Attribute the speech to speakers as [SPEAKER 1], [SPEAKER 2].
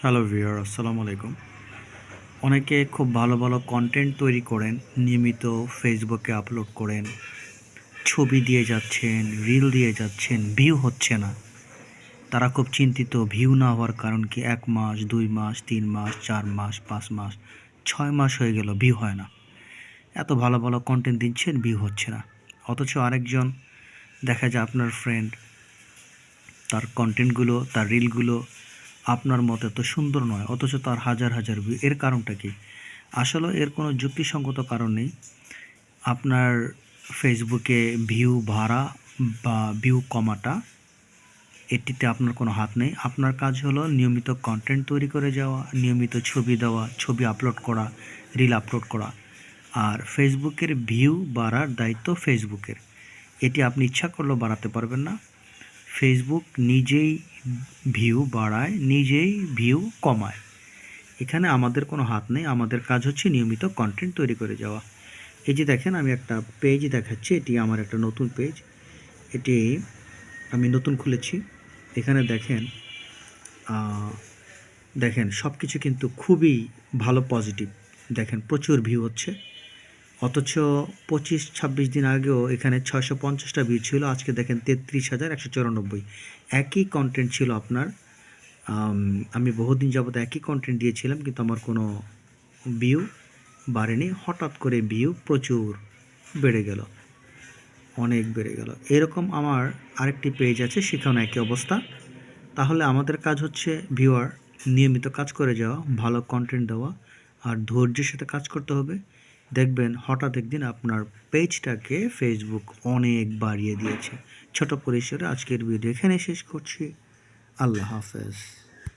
[SPEAKER 1] Hello viewer, আসসালামু আলাইকুম। অনেকে খুব ভালো ভালো কন্টেন্ট তৈরি করেন, নিয়মিত ফেসবুকে আপলোড করেন, ছবি দিয়ে যাচ্ছেন, রিল দিয়ে যাচ্ছেন, ভিউ হচ্ছে না। তারা খুব চিন্তিত, ভিউ না হওয়ার কারণ কি? 1 মাস, 2 মাস, 3 মাস, 4 মাস, 5 মাস, 6 মাস হয়ে গেল, ভিউ হয় না। এত ভালো ভালো কন্টেন্ট দিচ্ছেন, ভিউ হচ্ছে না। অথচ আরেকজন দেখা যায় আপনার ফ্রেন্ড, তার কন্টেন্টগুলো, তার রিলগুলো আপনার মতো এত সুন্দর নয়, অথচ তার হাজার হাজার ভিউ। এর কারণটা কি? আসলে এর কোনো যুক্তিসঙ্গত কারণ নেই। আপনার ফেসবুকে ভিউ বাড়া বা ভিউ কমাটা, এটিতে আপনার কোনো হাত নেই। আপনার কাজ হলো নিয়মিত কন্টেন্ট তৈরি করে যাওয়া, নিয়মিত ছবি দেওয়া, ছবি আপলোড করা, রিল আপলোড করা। আর ফেসবুকের ভিউ বাড়ার দায়িত্ব ফেসবুকের। এটি আপনি ইচ্ছা করলেও বাড়াতে পারবেন না। ফেসবুক নিজেই ভিউ বাড়ায়, নিজেই ভিউ কমায়। এখানে আমাদের কোনো হাত নেই। আমাদের কাজ হচ্ছে নিয়মিত কন্টেন্ট তৈরি করে যাওয়া। এই যে দেখেন, আমি একটা পেজ দেখাচ্ছি। এটি আমার একটা নতুন পেজ। এটি আমি নতুন খুলেছি। এখানে দেখেন, দেখেন সব কিছু কিন্তু খুবই ভালো, পজিটিভ। দেখেন প্রচুর ভিউ হচ্ছে। অথচ 25-26 দিন আগেও এখানে 650টা ভিউ ছিল। আজকে দেখেন 33,194। একই কন্টেন্ট ছিল আপনার। আমি বহুদিন যাবত একই কন্টেন্ট দিয়েছিলাম, কিন্তু আমার কোনো ভিউ বাড়েনি। হঠাৎ করে ভিউ প্রচুর বেড়ে গেল, অনেক বেড়ে গেল। এরকম আমার আরেকটি পেজ আছে, সেখানে একই অবস্থা। তাহলে আমাদের কাজ হচ্ছে ভিউয়ার, নিয়মিত কাজ করে যাওয়া, ভালো কন্টেন্ট দেওয়া আর ধৈর্যের সাথে কাজ করতে হবে। দেখবেন হঠাৎ একদিন আপনার পেজটাকে ফেসবুক অনেক বাড়িয়ে দিয়েছে। ছোট পরিসরে আজকের ভিডিও এখানে শেষ করছি। আল্লাহ হাফেজ।